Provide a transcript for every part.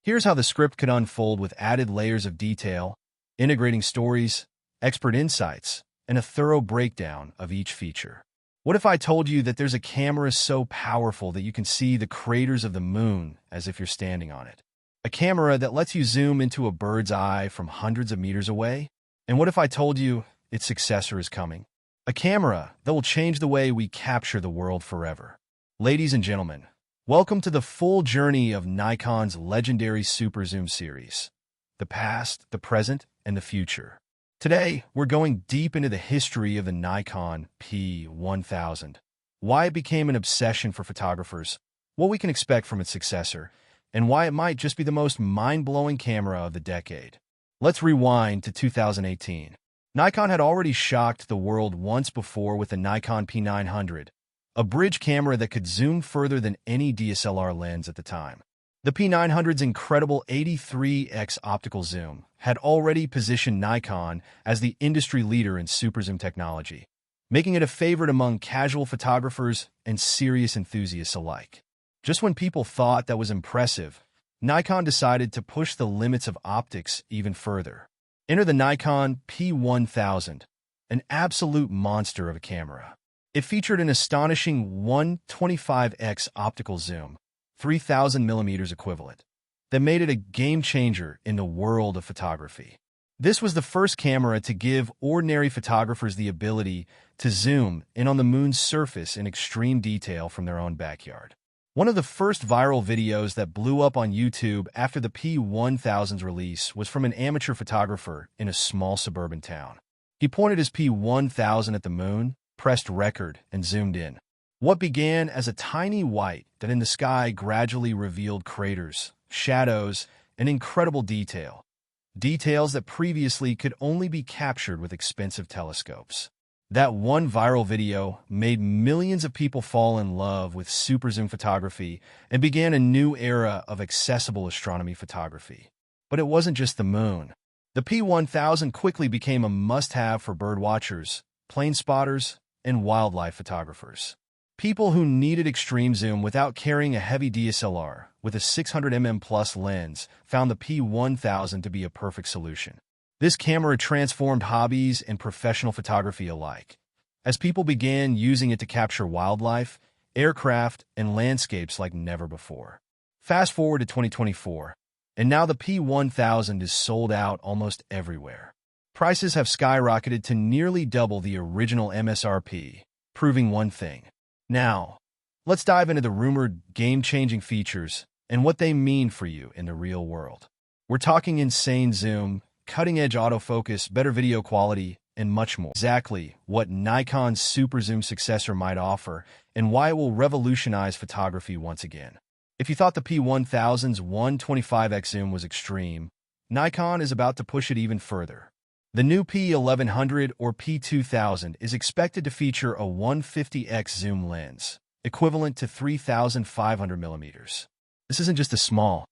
Here's how the script could unfold with added layers of detail, integrating stories, expert insights, and a thorough breakdown of each feature. What if I told you that there's a camera so powerful that you can see the craters of the moon as if you're standing on it? A camera that lets you zoom into a bird's eye from hundreds of meters away? And what if I told you its successor is coming? A camera that will change the way we capture the world forever. Ladies and gentlemen, welcome to the full journey of Nikon's legendary superzoom series. The past, the present, and the future. Today, we're going deep into the history of the Nikon P1000, why it became an obsession for photographers, what we can expect from its successor, and why it might just be the most mind-blowing camera of the decade. Let's rewind to 2018. Nikon had already shocked the world once before with the Nikon P900, a bridge camera that could zoom further than any DSLR lens at the time. The P900's incredible 83x optical zoom had already positioned Nikon as the industry leader in superzoom technology, making it a favorite among casual photographers and serious enthusiasts alike. Just when people thought that was impressive, Nikon decided to push the limits of optics even further. Enter the Nikon P1000, an absolute monster of a camera. It featured an astonishing 125x optical zoom, 3,000 millimeters equivalent, that made it a game-changer in the world of photography. This was the first camera to give ordinary photographers the ability to zoom in on the moon's surface in extreme detail from their own backyard. One of the first viral videos that blew up on YouTube after the P1000's release was from an amateur photographer in a small suburban town. He pointed his P1000 at the moon, pressed record, and zoomed in. What began as a tiny white that in the sky gradually revealed craters, shadows, and incredible detail. Details that previously could only be captured with expensive telescopes. That one viral video made millions of people fall in love with superzoom photography and began a new era of accessible astronomy photography. But it wasn't just the moon. The P1000 quickly became a must-have for birdwatchers, plane spotters, and wildlife photographers. People who needed extreme zoom without carrying a heavy DSLR with a 600mm plus lens found the P1000 to be a perfect solution. This camera transformed hobbies and professional photography alike, as people began using it to capture wildlife, aircraft, and landscapes like never before. Fast forward to 2024, and now the P1000 is sold out almost everywhere. Prices have skyrocketed to nearly double the original MSRP, proving one thing. Now, let's dive into the rumored game-changing features and what they mean for you in the real world. We're talking insane zoom, cutting-edge autofocus, better video quality, and much more. Exactly what Nikon's superzoom successor might offer and why it will revolutionize photography once again. If you thought the P1000's 125x zoom was extreme, Nikon is about to push it even further. The new P1100 or P2000 is expected to feature a 150x zoom lens, equivalent to 3,500 millimeters. This isn't just a small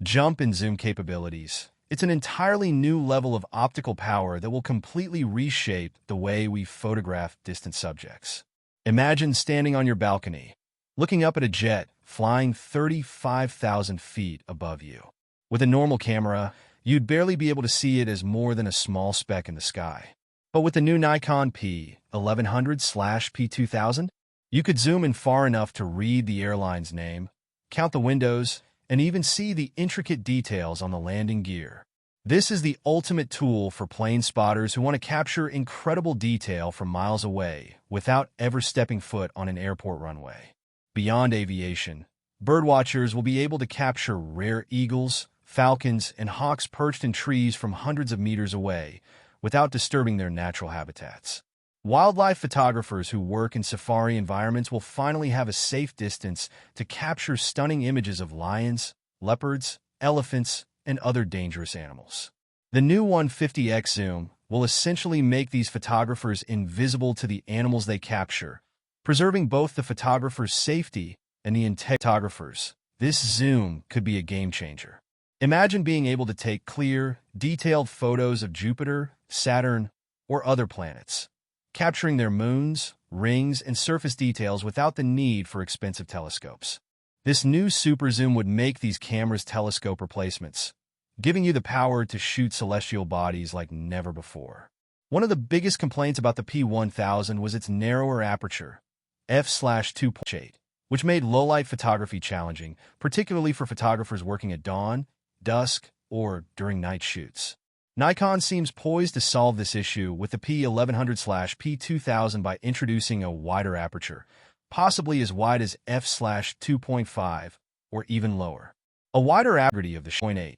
jump in zoom capabilities. It's an entirely new level of optical power that will completely reshape the way we photograph distant subjects. Imagine standing on your balcony, looking up at a jet flying 35,000 feet above you. With a normal camera, you'd barely be able to see it as more than a small speck in the sky. But with the new Nikon P1100/P2000, you could zoom in far enough to read the airline's name, count the windows, and even see the intricate details on the landing gear. This is the ultimate tool for plane spotters who want to capture incredible detail from miles away without ever stepping foot on an airport runway. Beyond aviation, birdwatchers will be able to capture rare eagles, falcons, and hawks perched in trees from hundreds of meters away without disturbing their natural habitats. Wildlife photographers who work in safari environments will finally have a safe distance to capture stunning images of lions, leopards, elephants, and other dangerous animals. The new 150x zoom will essentially make these photographers invisible to the animals they capture, preserving both the photographer's safety and the integrity of photographers. This zoom could be a game changer. Imagine being able to take clear, detailed photos of Jupiter, Saturn, or other planets, capturing their moons, rings, and surface details without the need for expensive telescopes. This new super zoom would make these cameras telescope replacements, giving you the power to shoot celestial bodies like never before. One of the biggest complaints about the P1000 was its narrower aperture, f/2.8, which made low-light photography challenging, particularly for photographers working at dawn, dusk, or during night shoots. Nikon seems poised to solve this issue with the P1100/P2000 by introducing a wider aperture, possibly as wide as f/2.5 or even lower. A wider aperture of the 0.8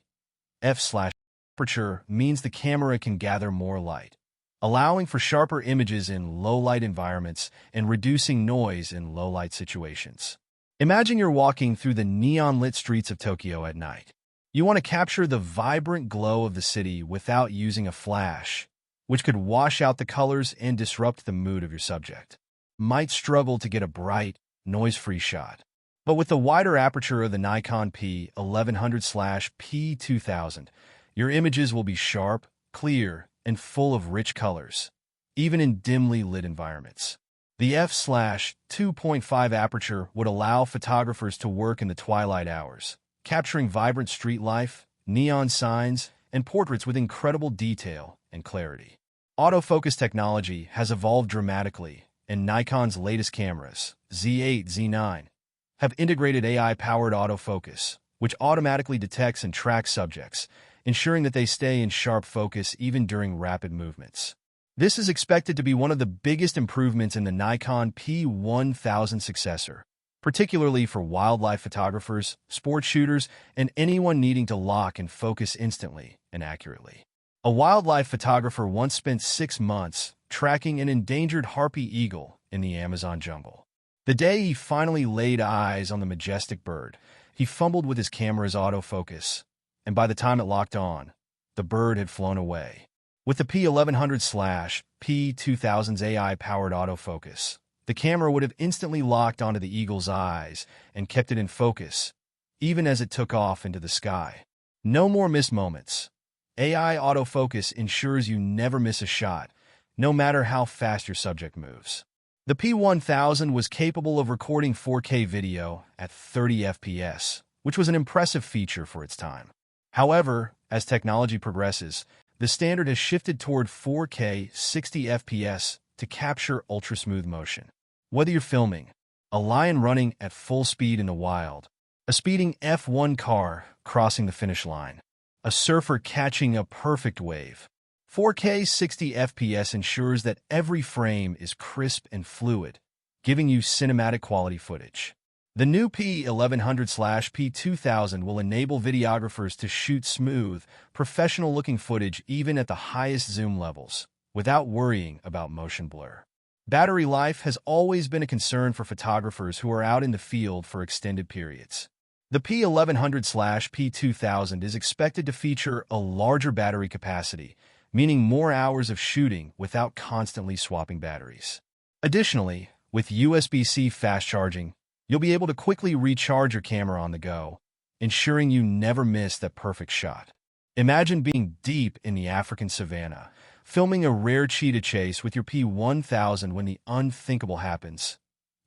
f/aperture means the camera can gather more light, allowing for sharper images in low-light environments and reducing noise in low-light situations. Imagine you're walking through the neon-lit streets of Tokyo at night. You want to capture the vibrant glow of the city without using a flash, which could wash out the colors and disrupt the mood of your subject. Might struggle to get a bright, noise-free shot. But with the wider aperture of the Nikon P1100/P2000, your images will be sharp, clear, and full of rich colors, even in dimly lit environments. The f/2.5 aperture would allow photographers to work in the twilight hours, capturing vibrant street life, neon signs, and portraits with incredible detail and clarity. Autofocus technology has evolved dramatically, and Nikon's latest cameras, Z8, Z9, have integrated AI-powered autofocus, which automatically detects and tracks subjects, ensuring that they stay in sharp focus even during rapid movements. This is expected to be one of the biggest improvements in the Nikon P1000 Successor, particularly for wildlife photographers, sport shooters, and anyone needing to lock and focus instantly and accurately. A wildlife photographer once spent 6 months tracking an endangered harpy eagle in the Amazon jungle. The day he finally laid eyes on the majestic bird, he fumbled with his camera's autofocus, and by the time it locked on, the bird had flown away. With the P1100/P2000's AI-powered autofocus, the camera would have instantly locked onto the eagle's eyes and kept it in focus, even as it took off into the sky. No more missed moments. AI autofocus ensures you never miss a shot, no matter how fast your subject moves. The P1000 was capable of recording 4K video at 30 FPS, which was an impressive feature for its time. However, as technology progresses, the standard has shifted toward 4K 60 FPS to capture ultra-smooth motion. Whether you're filming a lion running at full speed in the wild, a speeding F1 car crossing the finish line, a surfer catching a perfect wave, 4K 60 FPS ensures that every frame is crisp and fluid, giving you cinematic quality footage. The new P1100/P2000 will enable videographers to shoot smooth, professional-looking footage even at the highest zoom levels, without worrying about motion blur. Battery life has always been a concern for photographers who are out in the field for extended periods. The P1100/P2000 is expected to feature a larger battery capacity, meaning more hours of shooting without constantly swapping batteries. Additionally, with USB-C fast charging, you'll be able to quickly recharge your camera on the go, ensuring you never miss that perfect shot. Imagine being deep in the African savanna, filming a rare cheetah chase with your P1000 when the unthinkable happens.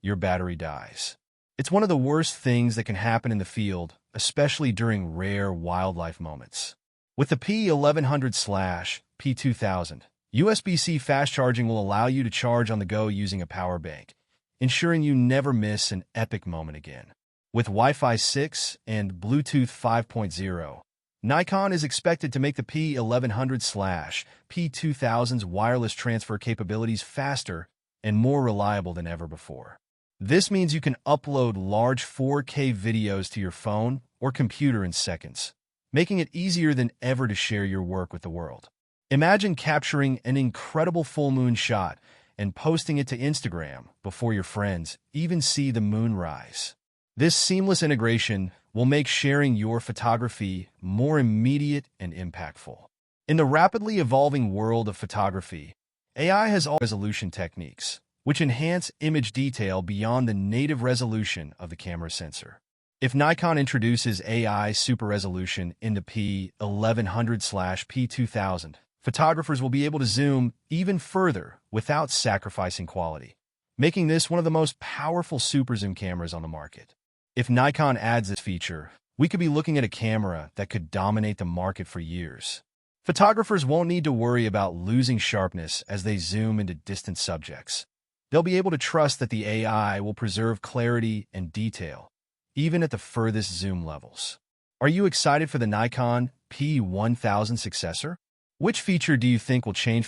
Your battery dies. It's one of the worst things that can happen in the field, especially during rare wildlife moments. With the P1100/P2000, USB-C fast charging will allow you to charge on the go using a power bank, ensuring you never miss an epic moment again. With Wi-Fi 6 and Bluetooth 5.0, Nikon is expected to make the P1100/P2000's wireless transfer capabilities faster and more reliable than ever before. This means you can upload large 4K videos to your phone or computer in seconds, making it easier than ever to share your work with the world. Imagine capturing an incredible full moon shot and posting it to Instagram before your friends even see the moon rise. This seamless integration will make sharing your photography more immediate and impactful. In the rapidly evolving world of photography, AI has all resolution techniques, which enhance image detail beyond the native resolution of the camera sensor. If Nikon introduces AI super resolution in the P1100/P2000, photographers will be able to zoom even further without sacrificing quality, making this one of the most powerful super zoom cameras on the market. If Nikon adds this feature, we could be looking at a camera that could dominate the market for years. Photographers won't need to worry about losing sharpness as they zoom into distant subjects. They'll be able to trust that the AI will preserve clarity and detail, even at the furthest zoom levels. Are you excited for the Nikon P1000 Successor? Which feature do you think will change